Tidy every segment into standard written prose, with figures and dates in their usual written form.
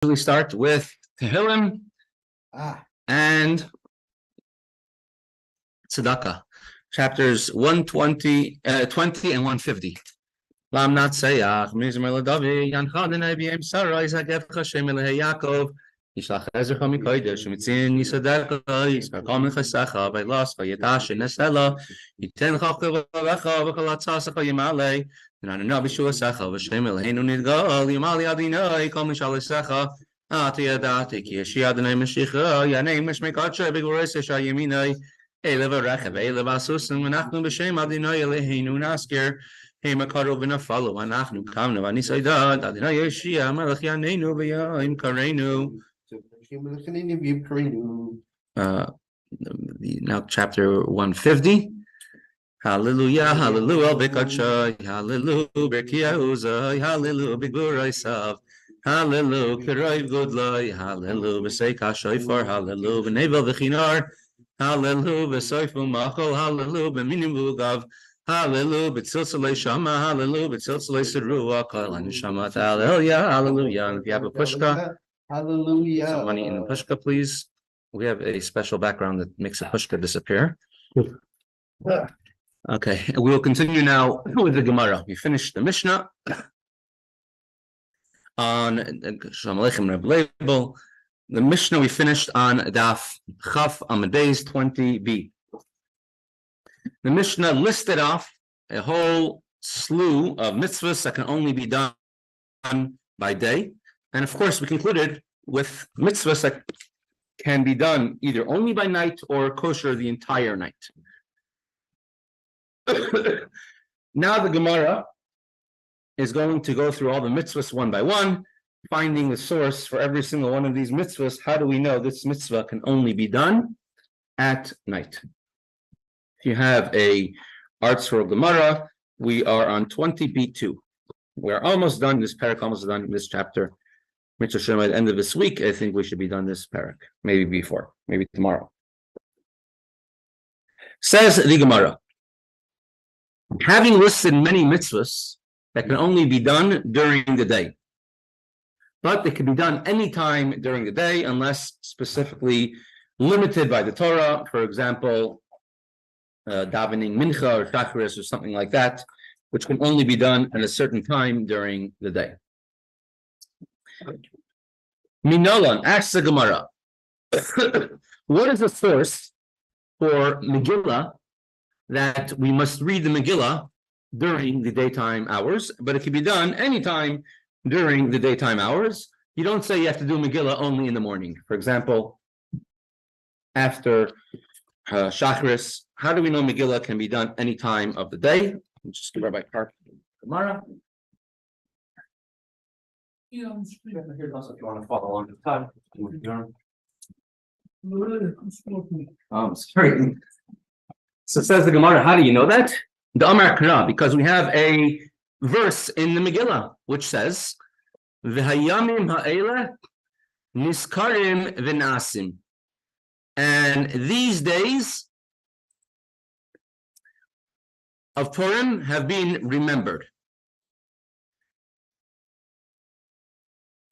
usually start with Tehillim and Tzedakah, chapters 120, 20 and 150. Lam not sayach, mizmer ladavi, yanchadin ibm Sarah, Isaac Hashem Yaakov, Yishlach Ezra Mikodesh, Mitzin Yisadeka, Yiskakam Chasacha, Bailas, Yatash, Nesela, Yiten Chachav, Vachalatzasa, Yimale, Nanana Bishua Sacha, Vashem Elhenu Nidgal, Yimali Adina, Kom Shalisacha, Atiyadati, Yeshiadane Meshicha, Yanei Meshmekacha, Bigoresa, Yamina, Eleva Rechav, Eleva Susan, Menachnu Beshem Adina, Elhenu Nasker. Hey, Makaro Vinafalo, Anachnu Kamna, Anisaida, Adina Yeshia, Malachianenu, Vayim Karenu. Now, chapter 150. Hallelujah, hallelujah, Bekacha, hallelujah, Bekiauza, hallelujah, Biguraisav, hallelujah, Kiraiv Gudlai, hallelujah, Beseka Shofar, hallelujah, Nevel Vechinar, hallelujah, Besoifu Machol, hallelujah, Beminim Vugav. Hallelujah, B'tzilzalei Shama, hallelujah, B'tzilzalei Seruah, Kollel Shama, hallelujah, hallelujah. And if you have a pushka, hallelujah. Some money in the pushka, please. We have a special background that makes a pushka disappear. Okay, we will continue now with the Gemara. We finished the Mishnah on Shalom Aleichem Reb Label. The Mishnah we finished on Daf Chaf Amud Beis 20b. The Mishnah listed off a whole slew of mitzvahs that can only be done by day. And of course, we concluded with mitzvahs that can be done either only by night or kosher the entire night. Now the Gemara is going to go through all the mitzvahs one by one, finding the source for every single one of these mitzvahs. How do we know this mitzvah can only be done at night? If you have a Art Scroll Gemara, we are on 20b2. We're almost done this parak, almost done this chapter. Mitzvah at the end of this week, I think we should be done this parak. Maybe before, maybe tomorrow. Says the Gemara, having listed many mitzvahs that can only be done during the day, but they can be done anytime during the day unless specifically limited by the Torah. For example, davening mincha or Tiferes or something like that, which can only be done at a certain time during the day. Minolan asks the Gemara, what is the source for Megillah that we must read the Megillah during the daytime hours, but it can be done anytime during the daytime hours? You don't say you have to do Megillah only in the morning. For example, after Shacharis. How do we know Megillah can be done any time of the day? Just give Rabbi Park Gemara. If you want to follow along the time. Sorry. So says the Gemara, how do you know that? The Amar Kra, because we have a verse in the Megillah which says, V'hayamim ha'ele niskarim v'nasim. And these days of Purim have been remembered.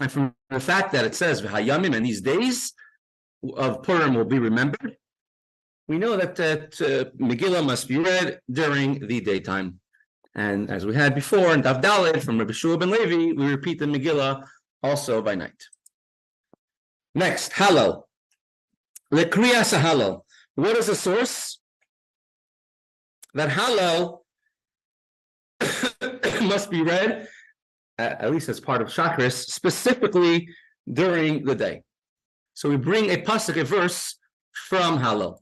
And from the fact that it says V'hayamim, and these days of Purim will be remembered, we know that Megillah must be read during the daytime. And as we had before in Daf Daled from Rabbi Shiur ben Levi, we repeat the Megillah also by night. Next, Hallel. Lekriyas Hallel. What is the source? That Hallel must be read, at least as part of Shacharis, specifically during the day. So we bring a pasuk, a verse from Hallel.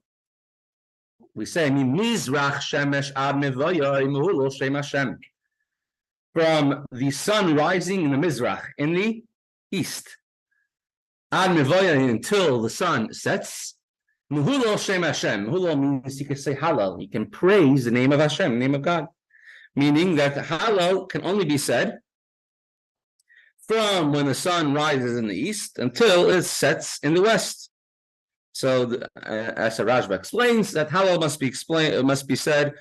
We say, Mizrach shemesh ad mevoyai mehulul shem Hashem. From the sun rising in the Mizrach, in the east, ad mevoyai, until the sun sets, mehulul shem Hashem. Mehulul means you can say Hallel. You can praise the name of Hashem, the name of God. Meaning that Hallel can only be said from when the sun rises in the east until it sets in the west. So, as Rashba explains, that Hallel must be said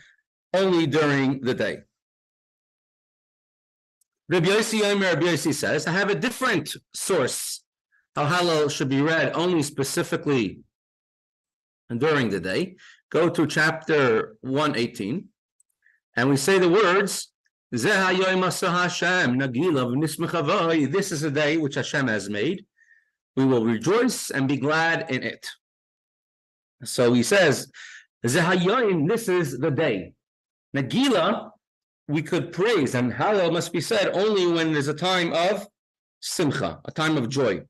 only during the day. Rabbi Yossi says, I have a different source how Hallel should be read only specifically during the day, go to chapter 118, and we say the words, this is a day which Hashem has made. We will rejoice and be glad in it. So he says, this is the day. Megillah, we could praise, and Hallel must be said only when there's a time of simcha, a time of joy.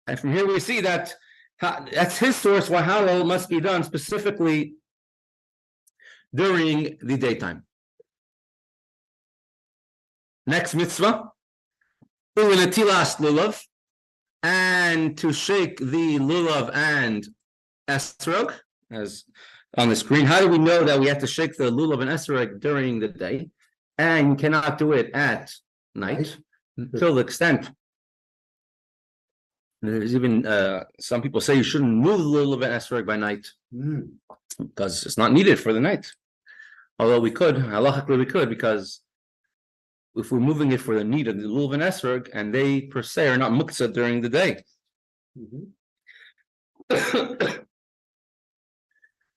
And from here we see that that's his source why Hallel must be done specifically during the daytime. Next mitzvah, u'netilas lulav, and to shake the lulav and esrog, as on the screen. How do we know that we have to shake the lulav and esrog during the day, and you cannot do it at night? Till the extent there's even some people say you shouldn't move the lulav and esrog by night because it's not needed for the night. Although we could, halachically we could, because if we're moving it for the need of the lulav and esrog, and they per se are not muktzah during the day.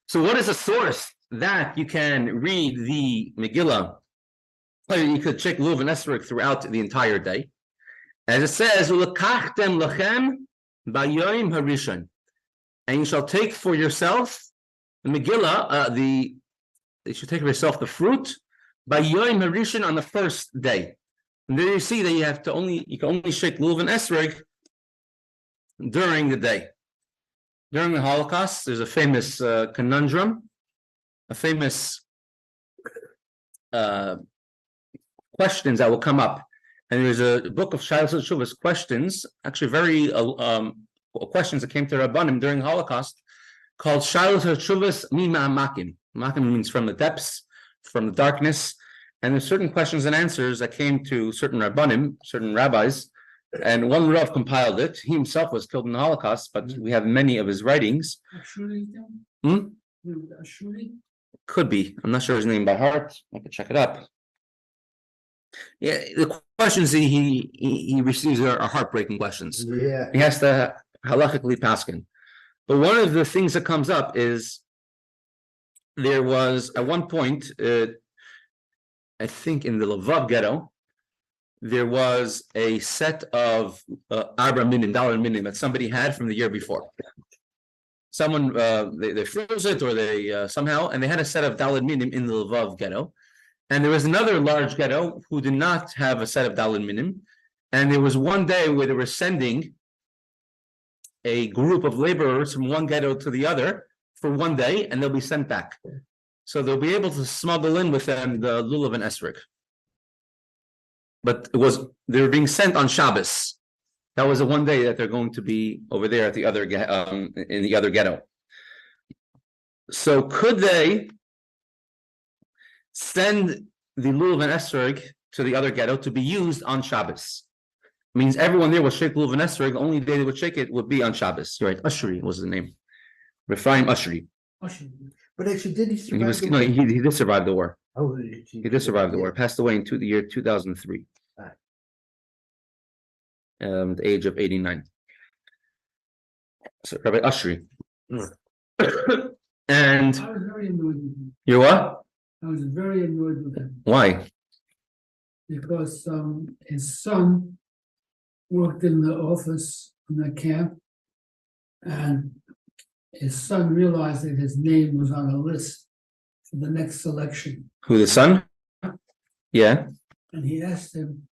So what is a source that you can read the Megillah? You could check lulav and esrog throughout the entire day. As it says, "Ulakachtem lachem b'yom harishon," and you shall take for yourself the Megillah. You should take for yourself the fruit by Yom Harishon on the first day. And there you see that you can only shake lulav and esrog during the day. During the Holocaust, there's a famous conundrum, a famous questions that will come up. And there's a book of Shiur Shuvas questions, actually very questions that came to Rabbanim during the Holocaust, called Shiur Shuvas Mima'amakim. Makim means from the depths, from the darkness. And there's certain questions and answers that came to certain Rabbanim, certain rabbis, and one Rav compiled it. He himself was killed in the Holocaust, but we have many of his writings. Could be. I'm not sure his name by heart. I could check it up. Yeah, the questions he receives are heartbreaking questions. Yeah. He has to halachically paskin. But one of the things that comes up is there was at one point, I think in the Levav ghetto, there was a set of $4 minim that somebody had from the year before. Someone they froze it, or they somehow, and they had a set of daled minim in the Levav ghetto. And there was another large ghetto who did not have a set of daled minim. And there was one day where they were sending a group of laborers from one ghetto to the other for one day, and they'll be sent back. So they'll be able to smuggle in with them the lulav and esrog. But they were being sent on Shabbos. That was the one day that they're going to be over there at the other in the other ghetto. So could they send the lulav and esrog to the other ghetto to be used on Shabbos? It means everyone there will shake lulav and esrog. The only day they would shake it would be on Shabbos. You're right. Ushri was the name. Rephaim Ushri. But actually, did he survive the war? He did survive the war. Oh, he did survive the war. Passed away in the year 2003. The age of 89. So Rabbi Ushri. And I was very annoyed with him. You're what? I was very annoyed with him. Why? Because his son worked in the office in the camp, and his son realized that his name was on a list for the next selection. Who, the son? Yeah. And he asked him,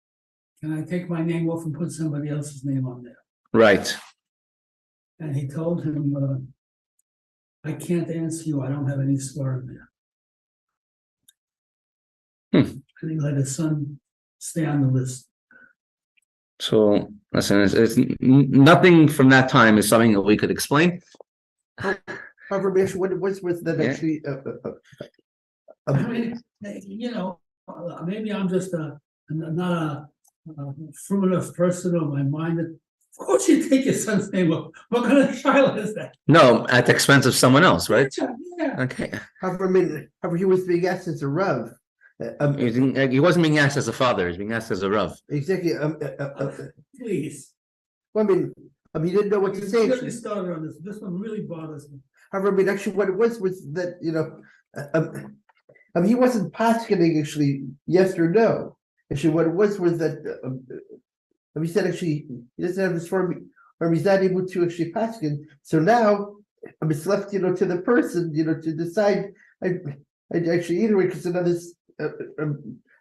"Can I take my name off and put somebody else's name on there?" Right. And he told him, "I can't answer you. I don't have any swear in there." And he let his son stay on the list. So, listen, it's nothing from that time is something that we could explain. However, what's that actually? I mean, maybe I'm just not a primitive person on my mind. Of course, you take your son's name off. What kind of child is that? No, at the expense of someone else, right? Yeah. Okay. However, he was being asked as a Rav. He wasn't being asked as a father. He was being asked as a Rav. Exactly. Please. Well, he didn't know what to say. Get me started on this. This one really bothers me. However, actually, what it was that he wasn't paskening actually yes or no. Actually, what it was that he said actually he doesn't have this form, or he's not able to actually pasken. So now it's left to the person to decide. I actually either way because another.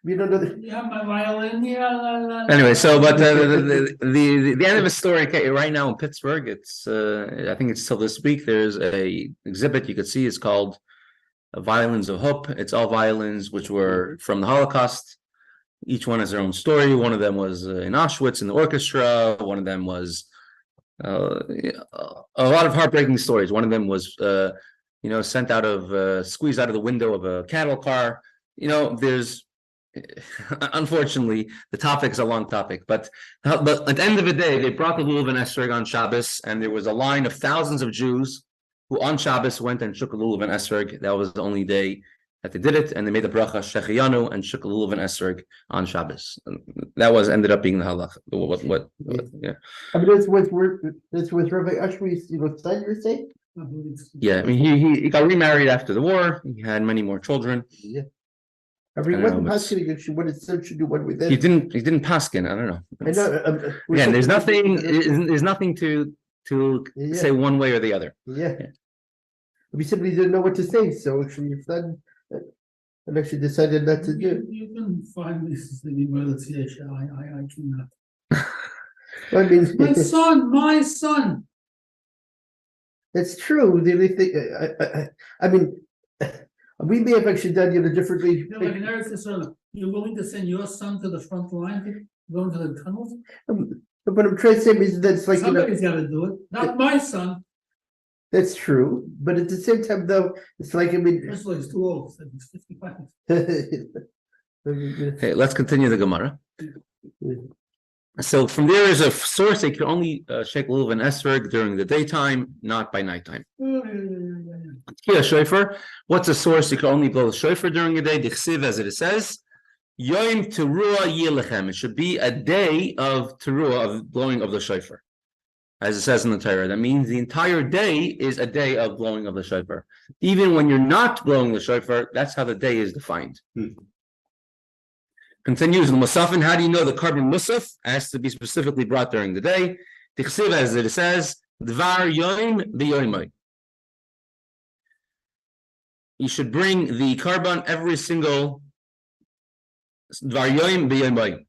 We don't know. Yeah, my violin. Yeah. Anyway, so but the end of the story right now in Pittsburgh, it's I think it's till this week. There's a exhibit you could see. It's called Violins of Hope. It's all violins which were from the Holocaust. Each one has their own story. One of them was in Auschwitz in the orchestra. One of them was a lot of heartbreaking stories. One of them was sent out of squeezed out of the window of a cattle car. There's unfortunately the topic is a long topic, but at the end of the day, they brought the lulav and esrog on Shabbos, and there was a line of thousands of Jews who on Shabbos went and shook a lulav and esrog. That was the only day that they did it, and they made the bracha shechiyanu and shook a lulav and esrog on Shabbos. And that ended up being the halach. Yeah. I mean, that's what Rabbi Ashby's son you're saying? Yeah, I mean he got remarried after the war. He had many more children. Yeah. I mean, he wasn't paskening actually what it said should do what we did. He didn't paskin. I don't know. Again, there's nothing to say one way or the other. Yeah. We simply didn't know what to say, so actually his son actually decided not to do. You can find this in the renunciation. I cannot. I mean, my son. It's true. The only thing, I mean, we may have actually done differently. Like in Eretz, you're willing to send your son to the front line, go into the tunnels? But I'm trying to say is that it's like somebody's got to do it. Not my son. That's true, but at the same time, though, it's like First of all, he's too old. He's 55. Okay, let's continue the Gemara. So from there is a source they can only shake lulav and esrog during the daytime, not by nighttime. Shofar. What's a source you can only blow the shofar during the day? Dichsiv, as it says, Yom Teruah Yilechem. It should be a day of Teruah, of blowing of the shofar, as it says in the Torah. That means the entire day is a day of blowing of the shofar. Even when you're not blowing the shofar, that's how the day is defined. Continues in Musafin. How do you know the carbon musaf has to be specifically brought during the day? Tichsiv, as it says, Dvar Yom B'Yoimai. You should bring the carbon every single Dvar Yom B'Yoimai.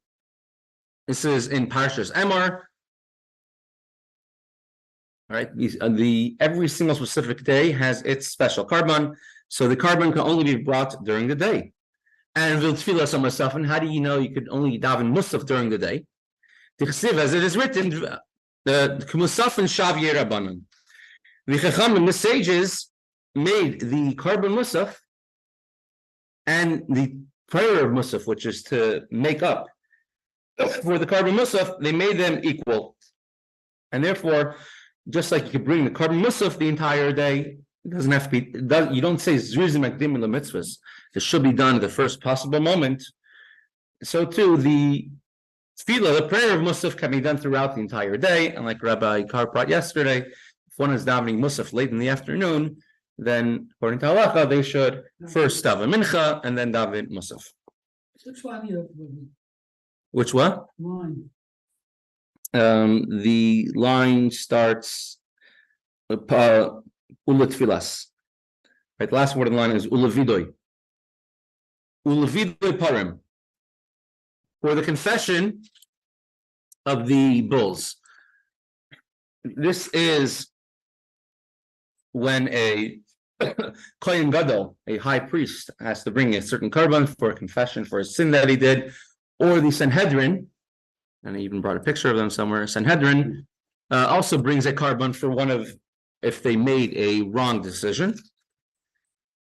This is in Parshas Emor. All right, every single specific day has its special carbon, so the carbon can only be brought during the day. And Viltfilas on Musafin, how do you know you could only daven Musaf during the day? Tichsiv, as it is written, the Musafin Shav Yerabanan. The Chachamim, the sages, made the carbon Musaf and the prayer of Musaf, which is to make up for the carbon Musaf, they made them equal. And therefore, just like you could bring the carbon Musaf the entire day, it doesn't have to be. You don't say Zrizim Akdim the Mitzvos. It should be done at the first possible moment. So too, the tefillah, the prayer of Musaf, can be done throughout the entire day. And like Rabbi Carr brought yesterday, if one is davening Musaf late in the afternoon, then according to halacha, they should first daven mincha and then daven Musaf. Which one you have? Which what? Line. The line starts Ulatfilas. Right, the last word in the line is Ulavidoi. Ulavidoi Parim. For the confession of the bulls. This is when a Kohen Gadol, a high priest, has to bring a certain carbon for a confession for a sin that he did, or the Sanhedrin, and I even brought a picture of them somewhere. Sanhedrin also brings a carbon for one of, if they made a wrong decision.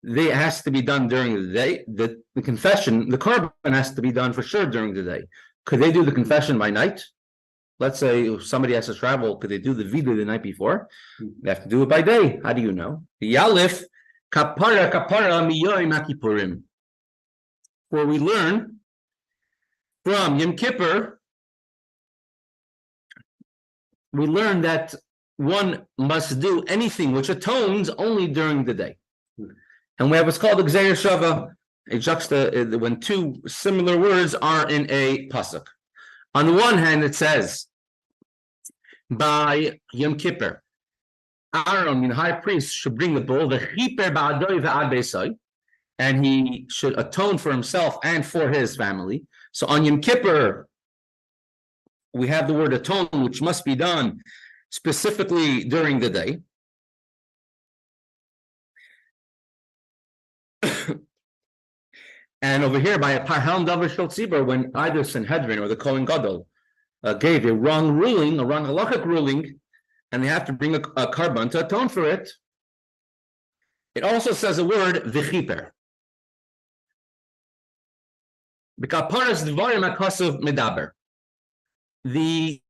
It has to be done during the day. The confession, the carbon has to be done for sure during the day. Could they do the confession by night? Let's say if somebody has to travel, could they do the vidu the night before? They have to do it by day. How do you know? Yalif kapara miyoim hakipurim. For we learn from Yom Kippur we learned that one must do anything which atones only during the day. And we have what's called Gzeir Shava, when two similar words are in a pasuk. On the one hand, it says, by Yom Kippur, Aaron, the high priest, should bring the bull, and he should atone for himself and for his family. So on Yom Kippur, we have the word atone, which must be done specifically during the day. And over here, by a Parham Davar Shel Tzibur, when either Sanhedrin or the Kohen Gadol gave a wrong ruling, a wrong halachic ruling, and they have to bring a carbon to atone for it, it also says a word, v'chiper. B'kaparas dvarim hakasav medaber. The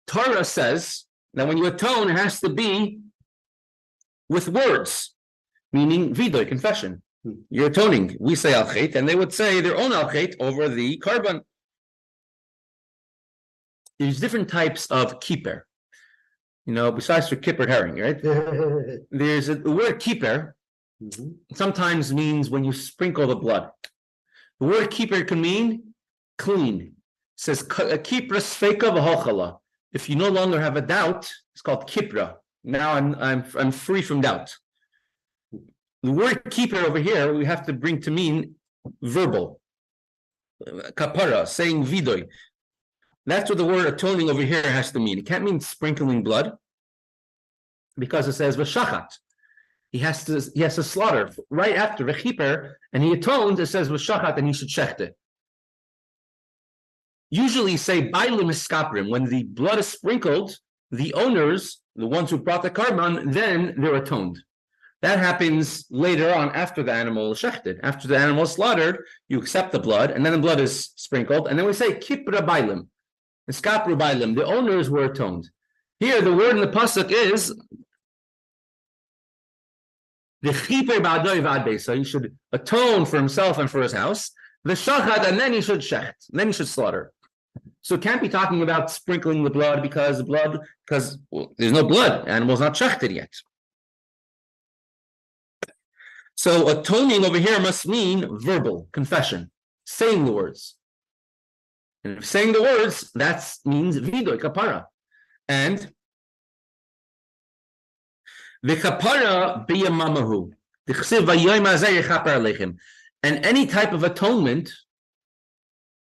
Torah says that when you atone, it has to be with words, meaning vidoy, confession. You're atoning. We say al-chet, and they would say their own al-chet over the carbon. There's different types of kippur. Besides for kippur herring, right? There's the word kippur sometimes means when you sprinkle the blood. The word kippur can mean clean. It says kippra sfeika v'hochala. If you no longer have a doubt, it's called kippra. Now I'm free from doubt. The word keeper over here, we have to bring to mean verbal. Kapara, saying vidoy. That's what the word atoning over here has to mean. It can't mean sprinkling blood, because it says v'shachat. He has to slaughter right after v'chiper, and he atones. It says v'shachat, and he should shecht it. Usually say bailim iskaprim, when the blood is sprinkled, the owners, the ones who brought the carbon, then they're atoned. That happens later on after the animal is shechted. After the animal is slaughtered, you accept the blood, and then the blood is sprinkled, and then we say kipra bailim, iskapru bailim. The owners were atoned. Here, the word in the pasuk is the chiper ba'adoi v'adbei. So he should atone for himself and for his house. The shachat, and then he should shecht, then he should slaughter. So it can't be talking about sprinkling the blood because there's no blood. The animal's not shechted yet. So atoning over here must mean verbal, confession, saying the words. And if saying the words, that means vidoy, kapara. And the kapara biyamamahu. And any type of atonement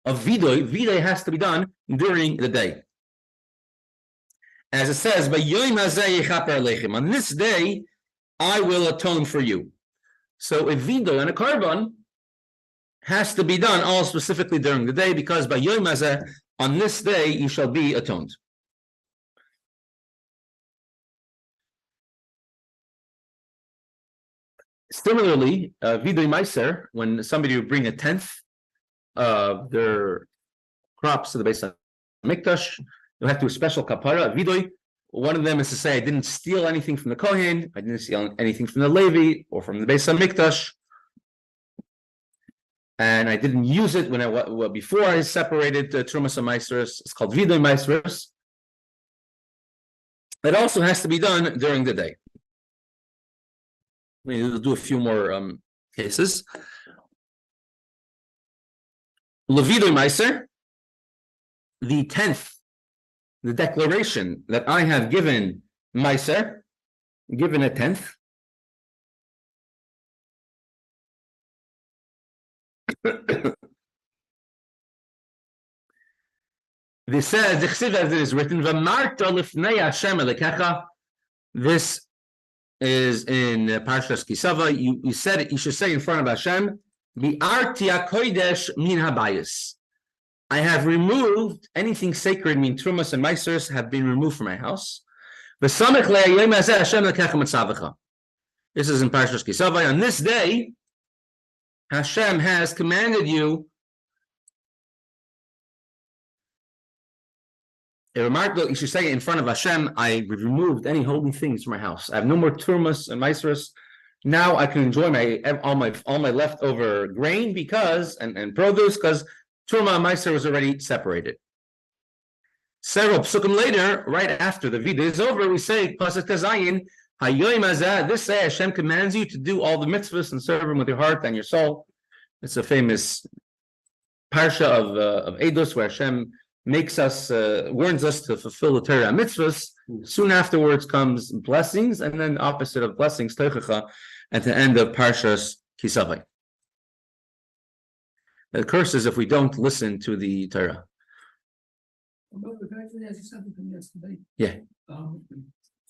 of vidoy has to be done during the day. As it says, on this day, I will atone for you. So a vidoy and a carbon has to be done all specifically during the day, because by Yom Hazeh, on this day, you shall be atoned. Similarly, vidoy meiser, when somebody would bring a tenth of their crops to the Beis Hamikdash, you have to do a special kapara, vidoy. One of them is to say, I didn't steal anything from the Kohen, I didn't steal anything from the Levi or from the Beis Hamikdash, and I didn't use it before I separated Trumas and Meisers. It's called Vidoy Meisers. It also has to be done during the day. We'll do a few more cases. Levidoy Meiser, the 10th, the declaration that I have given Meiser, given a 10th. This says, as it is written, this is in Parshas Kisava. You said it, you should say in front of Hashem, I have removed anything sacred, mean Trumas and Meisers have been removed from my house. This is in Parshas Kisava. On this day, Hashem has commanded you you should say in front of Hashem, I removed any holy things from my house. I have no more Trumas and Meisers. Now I can enjoy all my leftover grain and produce, because Truma and Meiser was already separated. Several psukim later, right after the vida is over, we say, Pasuk Kazayin, Hayoim Hazeh, this day Hashem commands you to do all the mitzvahs and serve Him with your heart and your soul. It's a famous parsha of Eidos where Hashem makes us, warns us to fulfill the Torah mitzvahs. Soon afterwards comes blessings, and then opposite of blessings, Teichacha, at the end of Parshas Kisavai. The curse is if we don't listen to the Torah. Can I actually ask you something from yesterday? Yeah.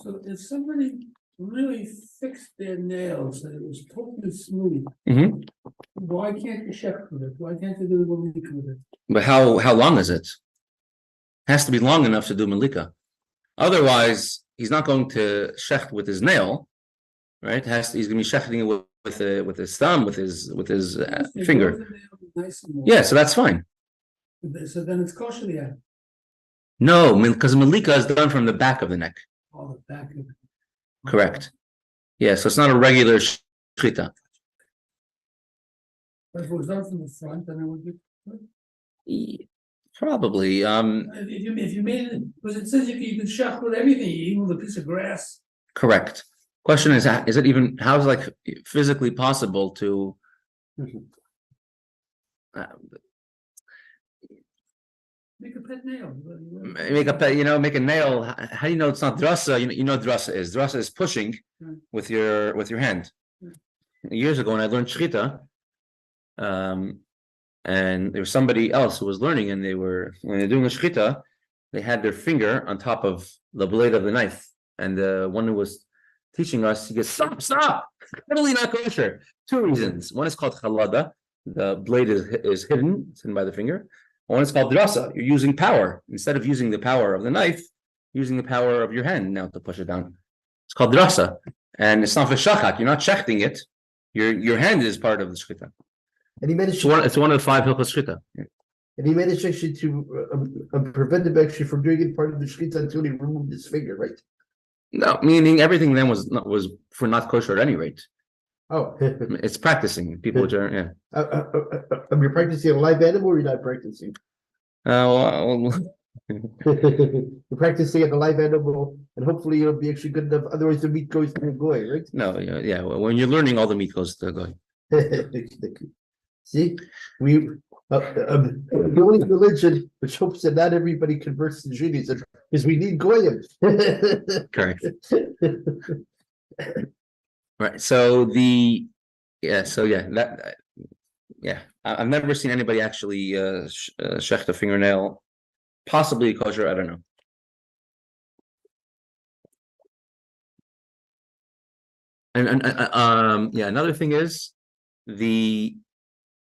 So if somebody really fixed their nails and it was totally smooth, why can't you shecht with it? Why can't you do the malika with it? But how long is it? Has to be long enough to do malika. Otherwise, he's not going to shecht with his nail, right? He's going to be shechting it with his thumb, with his finger. Nice. Yeah, so that's fine. So then it's kosher, yeah. No, because malika is done from the back of the neck. Oh, the back of it. Correct. Yeah, so it's not a regular shechita. But if it was done from the front, then it would be good. Probably. If you made it, because it says you can shecht with everything, even with a piece of grass. Correct. Question is it even, how is it like physically possible to Make a pet nail. make a nail? How do you know it's not drasa? You know what drasa is. Drasa is pushing with your hand. Years ago when I learned shechita, and there was somebody else who was learning, and when they're doing a shechita, they had their finger on top of the blade of the knife, and the one who was teaching us, he goes, stop, totally not kosher. Two reasons. One is called chalada, the blade is hidden, it's hidden by the finger. One is called drasa, you're using power. Instead of using the power of the knife, using the power of your hand now to push it down. It's called drasa, and it's not v'shachak, you're not shechting it, your hand is part of the shechita. And he made It's one of the 5 hilchos shechita. And he managed actually to prevent him actually from doing it part of the shechita until he removed his finger, right? No, meaning everything then was for not kosher at any rate. Oh, It's practicing. People which are, yeah. Are you practicing a live animal or you're not practicing? Well, You're practicing at the live animal, and hopefully it'll be actually good enough. Otherwise, the meat goes to the goy, right? no, yeah. When you're learning, all the meat goes to the guy. See, the only religion which hopes that not everybody converts to Judaism is we need goyim. Correct. Right. So I've never seen anybody actually shecht a fingernail, possibly kosher. I don't know. And another thing is the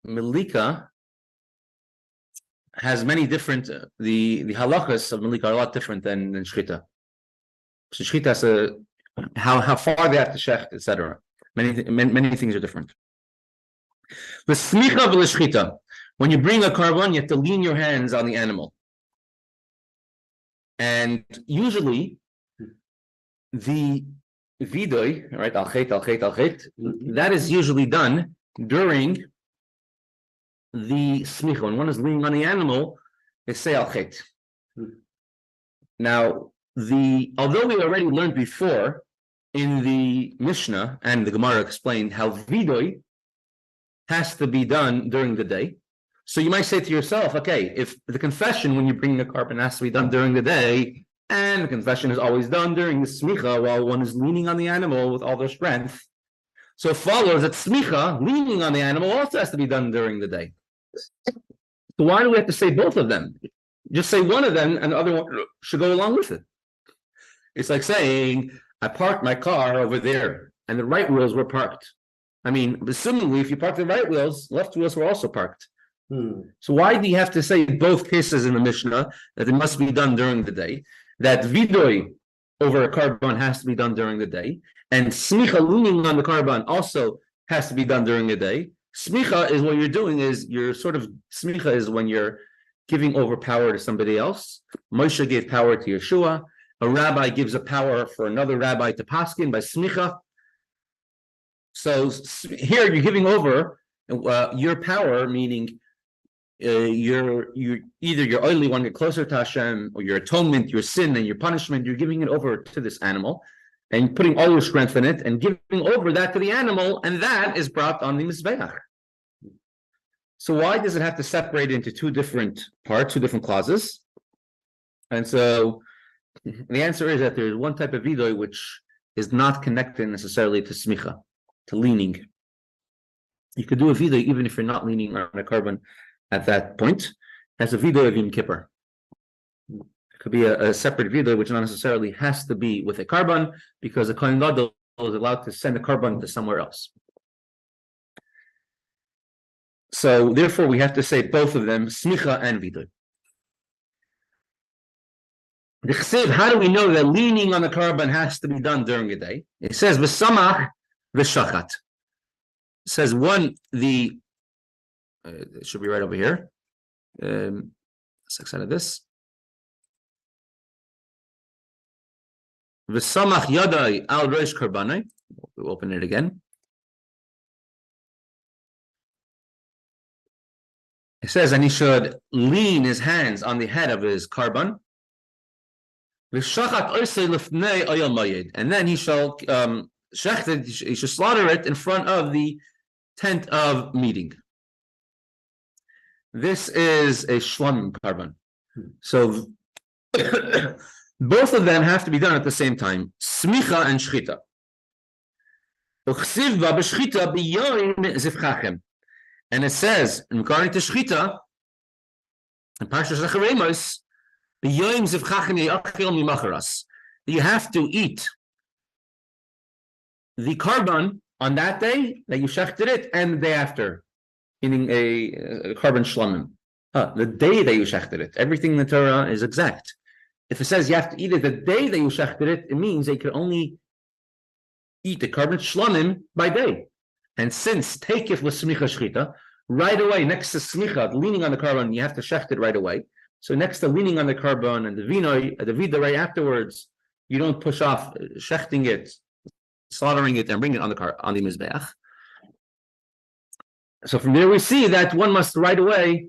Malika has many different. The halachas of Malika are a lot different than shechita. So shechita has how far they have to shecht, etc. Many things are different. The smicha v'leshchita. When you bring a carbon, you have to lean your hands on the animal, and usually the vidoy, right? Al-chet. That is usually done during the smicha. When one is leaning on the animal, they say al-chet. Now, although we already learned before in the Mishnah, and the Gemara explained how vidoy has to be done during the day. So you might say to yourself, okay, if the confession when you bring the carbon has to be done during the day, and the confession is always done during the smicha while one is leaning on the animal with all their strength, so it follows that smicha, leaning on the animal, also has to be done during the day. So why do we have to say both of them? Just say one of them, and the other one should go along with it. It's like saying, I parked my car over there, and the right wheels were parked. I mean, assumingly, if you park the right wheels, left wheels were also parked. So why do you have to say both cases in the Mishnah that it must be done during the day? That vidoy over a carbon has to be done during the day, and smicha, leaning on the carbon, also has to be done during the day. Smicha is what you're doing is smicha is when you're giving over power to somebody else. Moshe gave power to Yeshua. A rabbi gives a power for another rabbi to paskin by smicha. So here you're giving over your power, meaning you're either your oily one get closer to Hashem, or your atonement, your sin, and your punishment, you're giving it over to this animal and putting all your strength in it and giving over that to the animal, and that is brought on the Mizbeach. So why does it have to separate into two different parts, two different clauses? And so the answer is that there's one type of vidoy which is not connected necessarily to smicha, to leaning. You could do a vidoy even if you're not leaning on a carbon at that point. That's a vidoy of Yom Kippur. It could be a separate vidoy which not necessarily has to be with a carbon, because a kohen gadol is allowed to send a carbon to somewhere else. So therefore we have to say both of them, smicha and vidoy. The chsiv, how do we know that leaning on the carbon has to be done during the day? It says v'samach v'shachat. It says one, it should be right over here. 6 out of this. V'samach yadai al reish karbanai. We'll open it again. It says, and he should lean his hands on the head of his carbon. And then he shall he should slaughter it in front of the tent of meeting. This is a shlam carbon. So both of them have to be done at the same time. Smicha and shchita. And it says, regarding to shchita, in Parshas Zechariah, you have to eat the carbon on that day that you shechted it, and the day after, meaning a carbon shlamim. The day that you shechted it. Everything in the Torah is exact. If it says you have to eat it the day that you shechted it, it means that you can only eat the carbon shlamim by day. And since takeif was smicha shchita, right away next to smicha, leaning on the carbon, you have to shecht it right away. So next to leaning on the carbon and the vida right afterwards, you don't push off shechting it, slaughtering it, and bring it on the mizbeach. So from there we see that one must right away,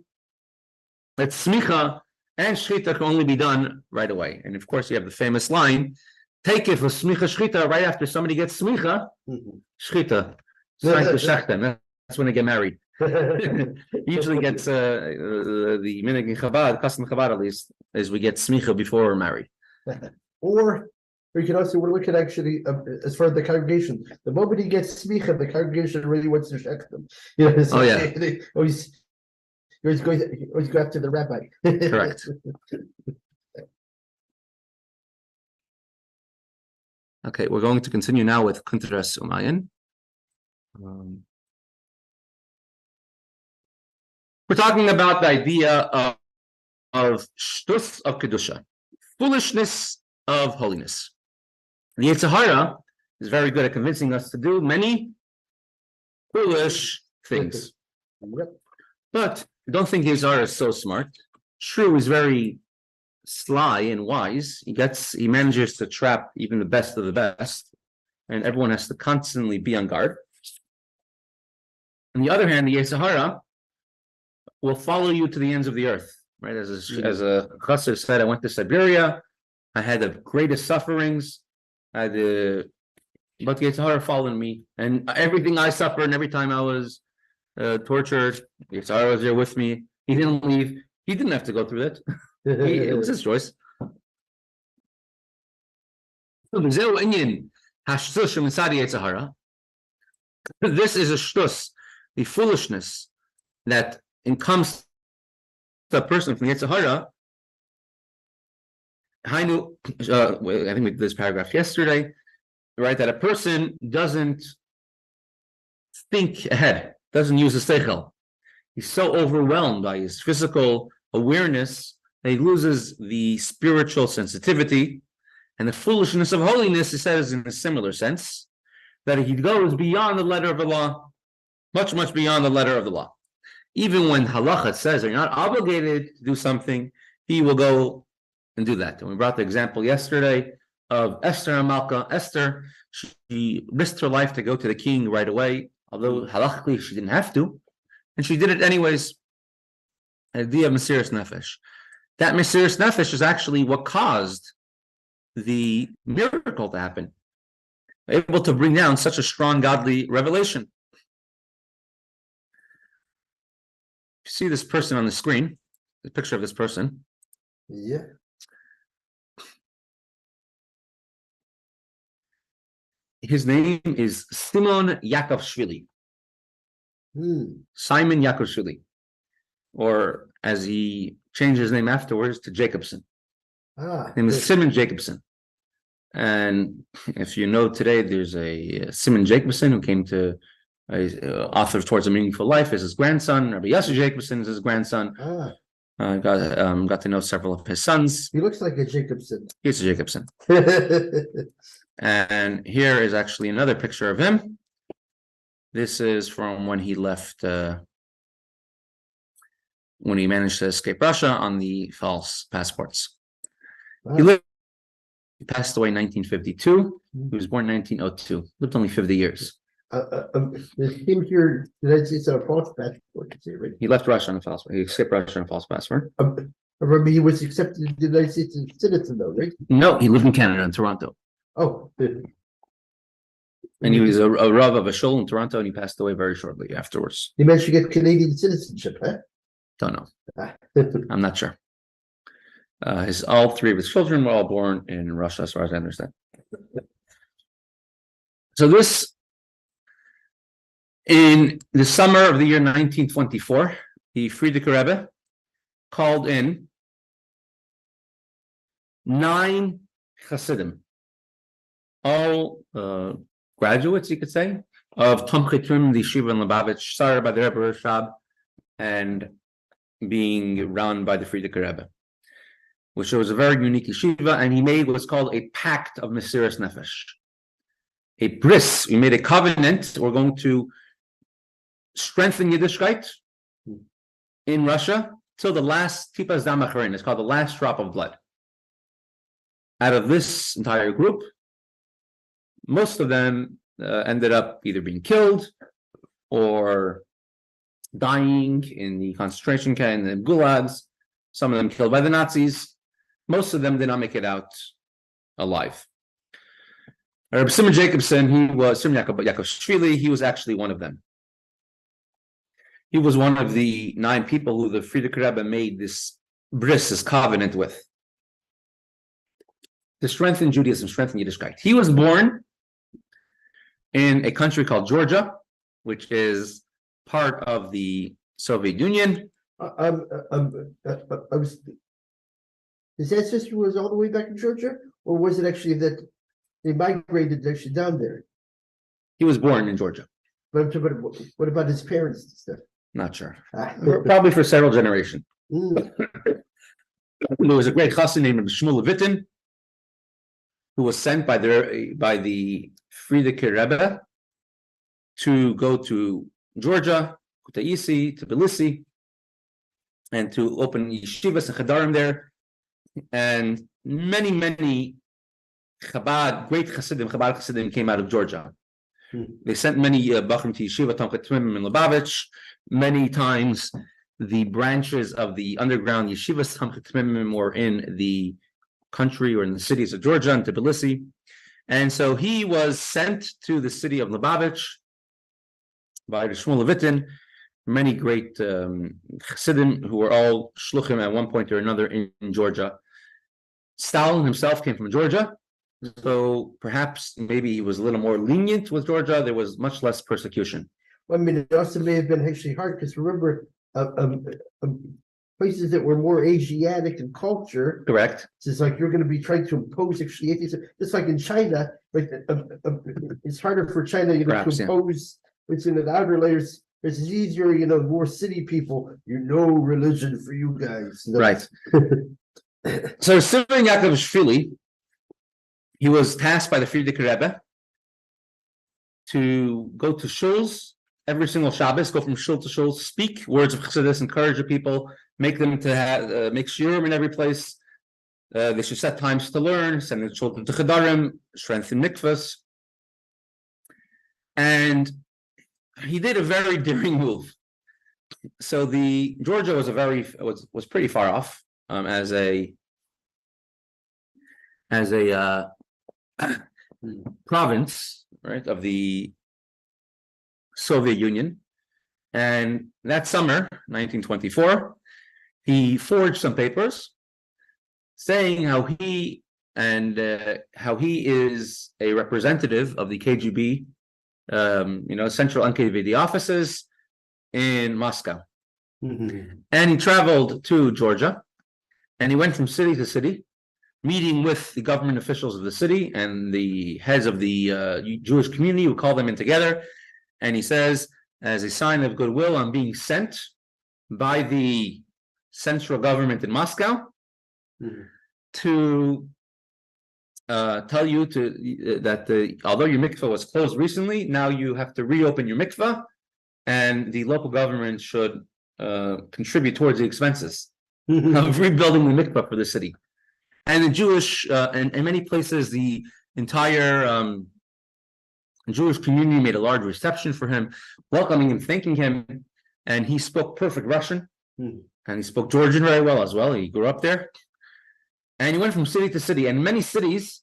that smicha and shchita can only be done right away. And of course you have the famous line, take it for smicha shchita right after somebody gets smicha, shchita. It's time to shecht them. That's when they get married. Usually gets the minhag in Chabad, custom Chabad at least, is we get smicha before we're married. Or we can also look at actually as far as the congregation. The moment he gets smicha, the congregation really wants to shecht them. You know, so they always go after the rabbi. Correct. Okay, we're going to continue now with Kutres Umaayon. We're talking about the idea of shtus of kedusha, foolishness of holiness. The Yetzer Hara is very good at convincing us to do many foolish things. But I don't think Yetzer Hara is so smart. Shrew is very sly and wise. He manages to trap even the best of the best, and everyone has to constantly be on guard. On the other hand, the Yetzer Hara will follow you to the ends of the earth, right? As a chassid said, I went to Siberia, I had the greatest sufferings, but the Yetzer Hara followed me, and everything I suffered, and every time I was tortured, the Yetzer Hara was there with me. He didn't leave. He didn't have to go through that. It was his choice. This is a shtus, the foolishness that comes to a person from Yetzer Hara. I think we did this paragraph yesterday, right? That a person doesn't think ahead, doesn't use the seichel. He's so overwhelmed by his physical awareness that he loses the spiritual sensitivity. And the foolishness of holiness, he says in a similar sense, that he goes beyond the letter of the law, much, much beyond the letter of the law. Even when halacha says you're not obligated to do something, he will go and do that. And we brought the example yesterday of Esther and Malka. Esther, she risked her life to go to the king right away, although halachically she didn't have to, and she did it anyways. idea of Mesiras Nefesh. That Mesiras Nefesh is actually what caused the miracle to happen, able to bring down such a strong godly revelation. You see this person on the screen, the picture of this person. Yeah. His name is Simon Yakovshvili. Simon Yakovshvili, or as he changed his name afterwards to Jacobson. His name is Simon Jacobson. And if you know today, there's a Simon Jacobson who came to author of Towards a Meaningful Life is his grandson. Rabbi Yossi Jacobson is his grandson. Got to know several of his sons. He looks like a Jacobson. He's a Jacobson. And here is actually another picture of him. This is from when he left, when he managed to escape Russia on the false passports. Wow. He passed away in 1952. He was born in 1902. Lived only 50 years. He came here, United States on a false passport. Right? He left Russia on a false passport. He escaped Russia on a false passport. I remember he was accepted in the United States as a citizen, though, right? No, he lived in Canada, in Toronto. Oh. And he was a Rav of a shul in Toronto, and he passed away very shortly afterwards. He managed to get Canadian citizenship, huh? Don't know. I'm not sure. All three of his children were all born in Russia, as far as I understand. So this, in the summer of the year 1924, the Frierdiker Rebbe called in 9 Hasidim, all graduates, you could say, of Tomchei Trim, the Yeshiva in Lubavitch, started by the Rebbe Rashab, and being run by the Frierdiker Rebbe, which was a very unique yeshiva, and he made what's called a pact of Mesiras Nefesh. A bris, we made a covenant, we're going to strengthen Yiddishkeit in Russia till the last tipas dam acharin. It's called the last drop of blood. Out of this entire group, most of them ended up either being killed or dying in the concentration camp, in the gulags. Some of them killed by the Nazis. Most of them did not make it out alive. Rabbi Simon Jacobson, he was Simon Yakovshvili, he was actually one of them. He was one of the 9 people who the Frierdiker Rebbe made this bris, this covenant with, to strengthen Judaism, strengthen Yiddishkeit. He was born in a country called Georgia, which is part of the Soviet Union. His ancestry was all the way back in Georgia, or was it actually that they migrated actually down there? He was born in Georgia. But what about his parents and stuff? Not sure. Probably for several generations. There was a great chassid named Shmuel Levitin, who was sent by the Frierdiker Rebbe to go to Georgia, Kutaisi, Tbilisi, and to open yeshivas and chadarim there. And many Chabad, great Chabad Chassidim came out of Georgia. They sent many Bachrim to Yeshiva, Tomchei Tmim in Lubavitch. Many times the branches of the underground yeshivas, Tomchei Tmim, were in the country or in the cities of Georgia and Tbilisi. And so he was sent to the city of Lubavitch by Shmuel Levitin. Many great Chassidim who were all shluchim at one point or another in Georgia. Stalin himself came from Georgia, so perhaps maybe he was a little more lenient with Georgia. There was much less persecution. Well, I mean, it also may have been actually hard because remember, places that were more Asiatic in culture. Correct. It's like you're going to be trying to impose actually atheism. Just like in China, like it's harder for China, to impose. It's in the outer layers. It's easier, more city people. No religion for you guys. Right. So Simon Yakovshvili, he was tasked by the Frierdiker Rebbe to go to shuls every single Shabbos, go from shul to shul, speak words of chassidus, encourage the people, make them to make shiur in every place. They should set times to learn, send the children to chadarim, strengthen Mitzvos. And he did a very daring move. So the Georgia was pretty far off as a province, right, of the Soviet Union. And that summer, 1924, he forged some papers saying how he is a representative of the KGB, central NKVD offices in Moscow. Mhm. And he traveled to Georgia, and he went from city to city, meeting with the government officials of the city and the heads of the Jewish community, who called them in together. And he says, as a sign of goodwill, I'm being sent by the central government in Moscow Mhm. to tell you that although your mikveh was closed recently, now you have to reopen your mikveh, and the local government should contribute towards the expenses of rebuilding the mikveh for the city. And the Jewish, and in many places, the entire Jewish community made a large reception for him, welcoming him, thanking him, and he spoke perfect Russian, and he spoke Georgian very well as well. He grew up there, and he went from city to city. And in many cities,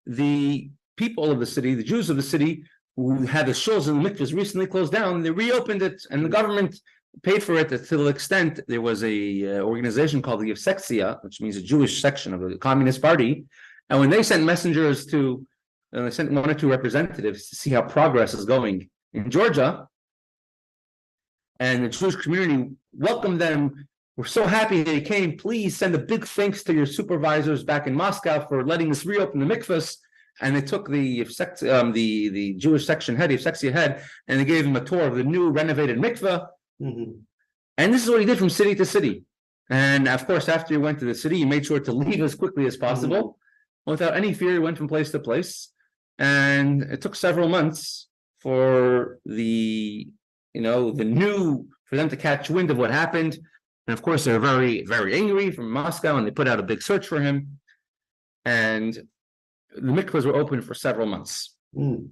the people of the city, the Jews of the city, who had the shuls and the mikvahs recently closed down, they reopened it, and the government paid for it to the extent there was a organization called the Yitzchok, which means a Jewish section of the Communist Party, and when they sent messengers to they sent one or two representatives to see how progress is going in Georgia, and the Jewish community welcomed them. We're so happy they came. Please send a big thanks to your supervisors back in Moscow for letting us reopen the mikvahs. And they took the Jewish section head, the Yitzchok head, and they gave him a tour of the new renovated mikvah. Mhm. And this is what he did from city to city. And of course, after he went to the city, he made sure to leave as quickly as possible. Without any fear, he went from place to place. And it took several months for for them to catch wind of what happened. And of course, they were very, very angry from Moscow, and they put out a big search for him. And the mikvahs were open for several months. Mm.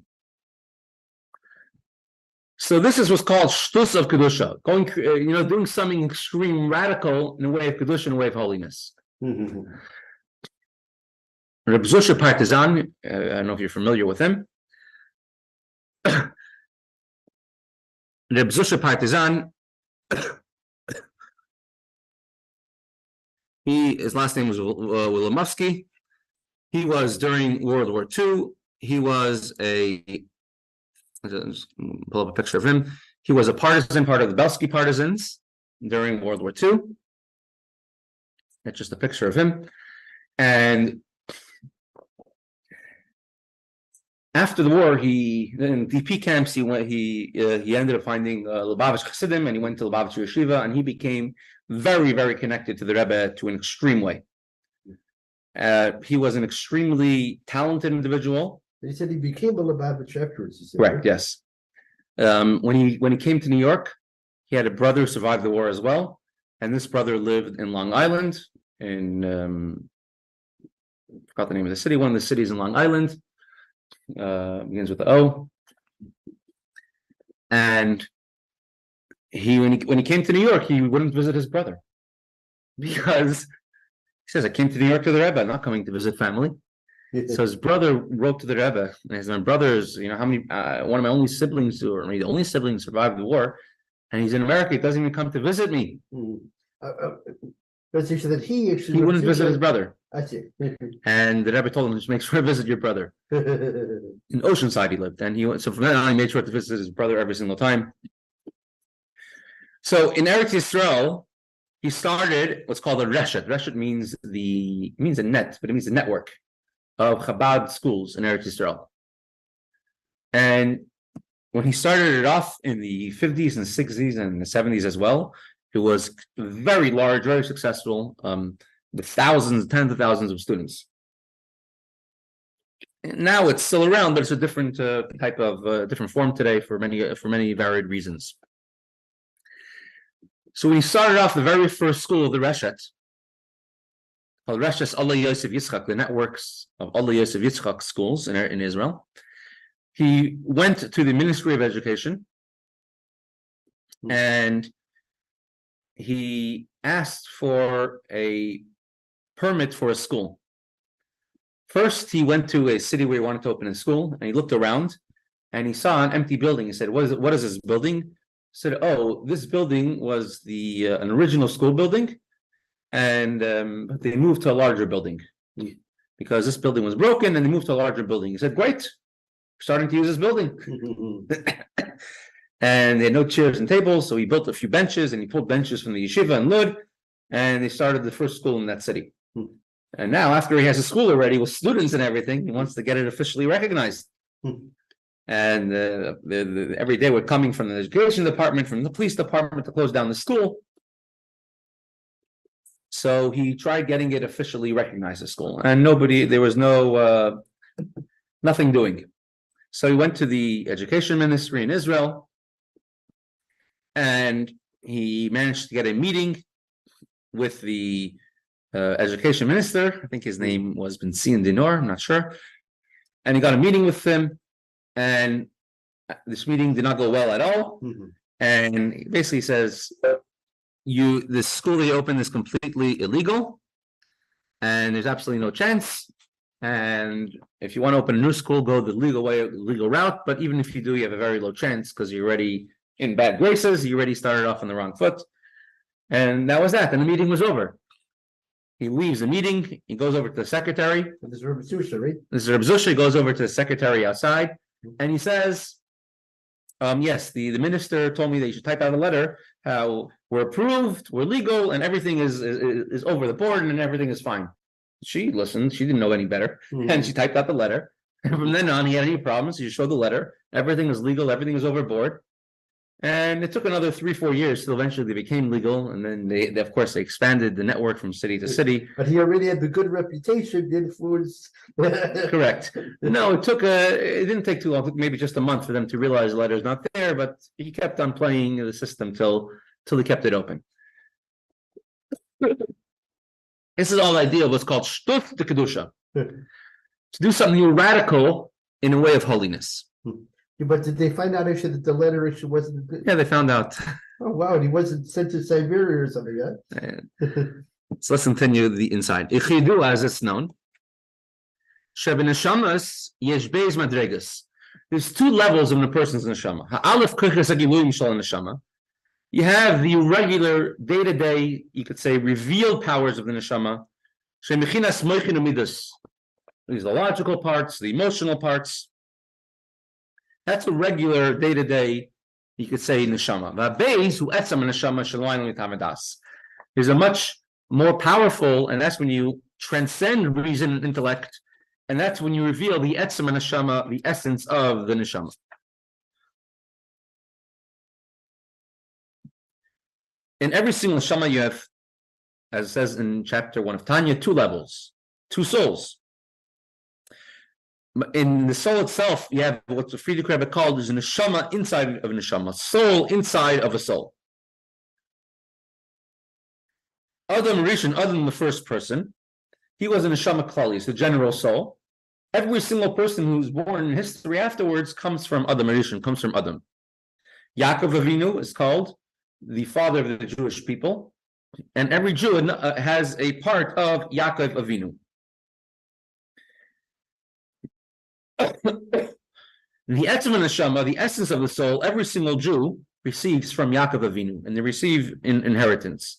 So this is what's called shtus of kedusha, doing something extreme, radical in a way of kedusha, in a way of holiness. Mhm. Reb Zusha Partizan, I don't know if you're familiar with him. Reb Zusha Partizan, his last name was Wilimowski. He was during World War II. He was just pull up a picture of him. He was a partisan, part of the Belsky partisans during World War II. That's just a picture of him. And after the war, in DP camps, he ended up finding Lubavitch Chassidim, and he went to Lubavitch Yeshiva, and he became very, very connected to the Rebbe to an extreme way. He was an extremely talented individual. He said he became a Lubavitch afterwards. Correct. Yes. When he came to New York, he had a brother who survived the war as well, and this brother lived in Long Island. I forgot the name of the city. One of the cities in Long Island begins with the O. And when he came to New York, he wouldn't visit his brother because he says, "I came to New York to the Rebbe, I'm not coming to visit family." So his brother wrote to the Rebbe, and my brother's, how many, one of my only siblings, or maybe the only sibling, survived the war, and he's in America, he doesn't even come to visit me. But he said that he actually wouldn't visit his brother. I see. And the Rebbe told him, just make sure to visit your brother. In Oceanside he lived, and so from then on he made sure to visit his brother every single time. So in Eretz Yisrael, he started what's called a reshet. Reshet means a net, but it means a network of Chabad schools in Eretz Yisrael. And when he started it off in the 50s and 60s and the 70s as well, it was very large, very successful, with thousands, tens of thousands of students. And now it's still around, but it's a different type of different form today for many varied reasons. So when he started off the very first school of the Reshet, called Reshet Allah Yosef Yitzchok, the networks of Allah Yosef Yitzchok schools in Israel, he went to the Ministry of Education, and he asked for a permit for a school. First, he went to a city where he wanted to open a school, and he looked around, and he saw an empty building. He said, what is this building? He said, oh, this building was an original school building, and they moved to a larger building because this building was broken, and they moved to a larger building. He said, great, starting to use this building. And they had no chairs and tables, so he built a few benches, and he pulled benches from the yeshiva in Lud, and they started the first school in that city. And now, after he has a school already with students and everything, he wants to get it officially recognized. And every day we're coming from the education department, from the police department to close down the school. So he tried getting it officially recognized as school, and there was nothing doing. So he went to the education ministry in Israel, and he managed to get a meeting with the education minister. I think his name was Benzion Dinor, I'm not sure. And he got a meeting with him, and this meeting did not go well at all. And he basically says, this school that you opened is completely illegal, and there's absolutely no chance. And if you want to open a new school, go the legal route. But even if you do, you have a very low chance because you're already in bad graces. You already started off on the wrong foot. And that was that. And the meeting was over. He leaves the meeting. He goes over to the secretary. This is Rabbi Susha, right? This is Rabbi Susha. He goes over to the secretary outside, and he says, yes, the minister told me that you should type out a letter how we're approved, we're legal, and everything is over the board, and everything is fine. She listened. She didn't know any better, and she typed out the letter. And from then on, he had any problems, he showed the letter. Everything was legal. Everything was overboard. And it took another 3-4 years till eventually they became legal, and then they of course expanded the network from city to city. But he already had the good reputation, the influence. Correct. No, it didn't take too long. It took maybe just a month for them to realize the letter's not there, but he kept on playing the system till he kept it open. This is all the idea of what's called shtuf de kedusha. To do something radical in a way of holiness. But did they find out actually that the letter issue wasn't good? Yeah, they found out. Oh wow, and he wasn't sent to Siberia or something, huh? So let's continue the inside. Ichidu, as it's known. Shebeneshamas yesh beis madregas. There's 2 levels of a person's neshama. Ha'alef koches hagiluyim shel neshama. You have the regular day-to-day, you could say, revealed powers of the neshama. Shemechinas moichin umidas. These are the logical parts, the emotional parts. That's a regular day-to-day, you could say, neshama. There's a much more powerful, and that's when you transcend reason and intellect, and that's when you reveal the etzem and neshama, the essence of the neshama. In every single neshama you have, as it says in chapter 1 of Tanya, 2 levels, 2 souls. In the soul itself, you have what the Friedrich Rebbe called is a neshama inside of a neshama, soul inside of a soul. Adam Rishon, other than the first person, he was a neshama klali, it's the general soul. Every single person who's born in history afterwards comes from Adam Rishon, comes from Adam. Yaakov Avinu is called the father of the Jewish people, and every Jew has a part of Yaakov Avinu. The etzem neshama, the essence of the soul, every single Jew receives from Yaakov Avinu, and they receive inheritance.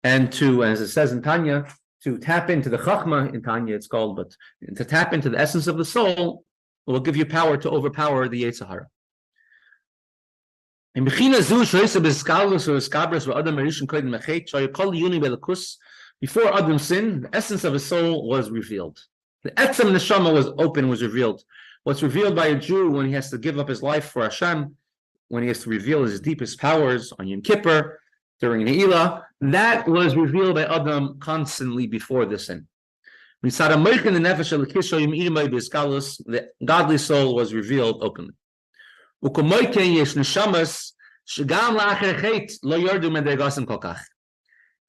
And as it says in Tanya, to tap into the chachma, in Tanya it's called, but to tap into the essence of the soul will give you power to overpower the Yetzer Hara. Before Adam sinned, the essence of his soul was revealed. The etzem neshama was open, was revealed. What's revealed by a Jew when he has to give up his life for Hashem, when he has to reveal his deepest powers on Yom Kippur, during Ne'ilah, that was revealed by Adam constantly before the sin. The godly soul was revealed openly.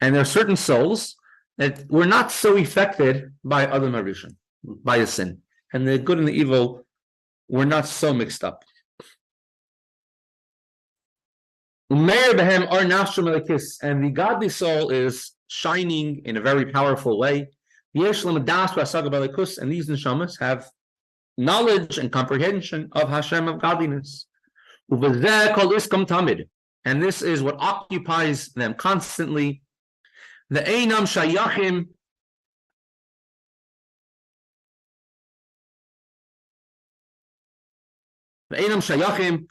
And there are certain souls that were not so affected by Adam HaRishon, by the sin. And the good and the evil were not so mixed up. Umeir behem ar nashim elekis, and the godly soul is shining in a very powerful way. Yesh lemadas v'asagav elikus, and these neshamas have knowledge and comprehension of Hashem, of godliness. Uvazeh kol iskam tamid, and this is what occupies them constantly. The einam shayachim, the einam shayachim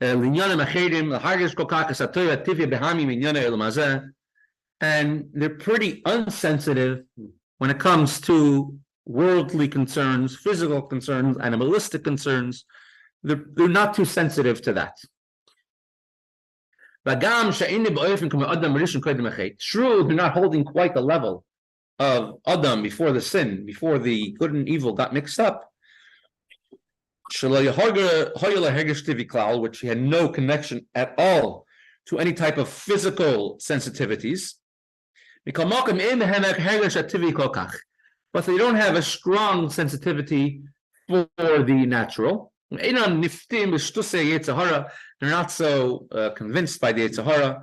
linyanim acherim l'hargish kokakas atoya tivya behami minyana elamazeh, and they're pretty unsensitive when it comes to worldly concerns, physical concerns, animalistic concerns. They're not too sensitive to that. True, they're not holding quite the level of Adam before the sin, before the good and evil got mixed up, which he had no connection at all to any type of physical sensitivities. But they don't have a strong sensitivity for the natural. They're not so convinced by the Yetzer Hara.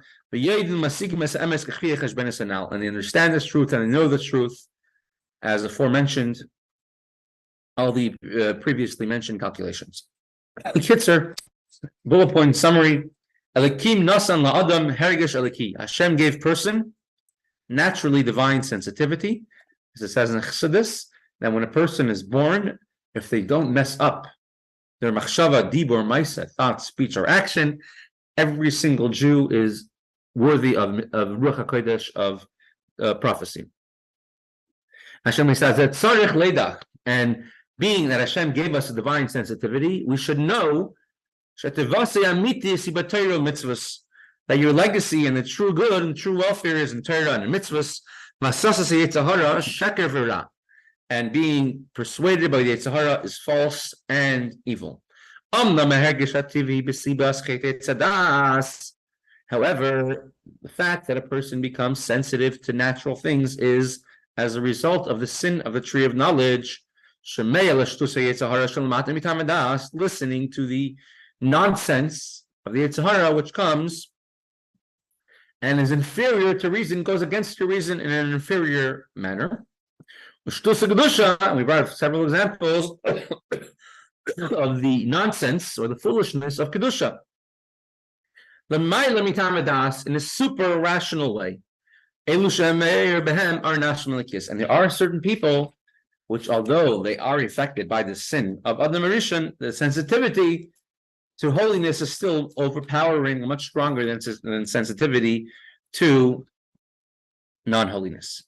And they understand this truth and they know the truth, as aforementioned, all the previously mentioned calculations. Kitzer, bullet point summary. Hashem gave person naturally divine sensitivity. As it says in Chassidus, that when a person is born, if they don't mess up their machshava, dibur, maisa, thought, speech, or action, every single Jew is worthy of Ruach HaKodesh, of prophecy. Hashem says that tzarich leidach, and being that Hashem gave us a divine sensitivity, we should know that your legacy and the true good and true welfare is in Torah and in Mitzvos. And being persuaded by the Yetzer Hara is false and evil. However, the fact that a person becomes sensitive to natural things is as a result of the sin of the tree of knowledge, listening to the nonsense of the Yetzer Hara, which comes and is inferior to reason, goes against your reason in an inferior manner. And we brought several examples of the nonsense or the foolishness of Kedusha. In a super rational way. And there are certain people which, although they are affected by the sin of Adam Rishon, the sensitivity to holiness is still overpowering, much stronger than sensitivity to non-holiness.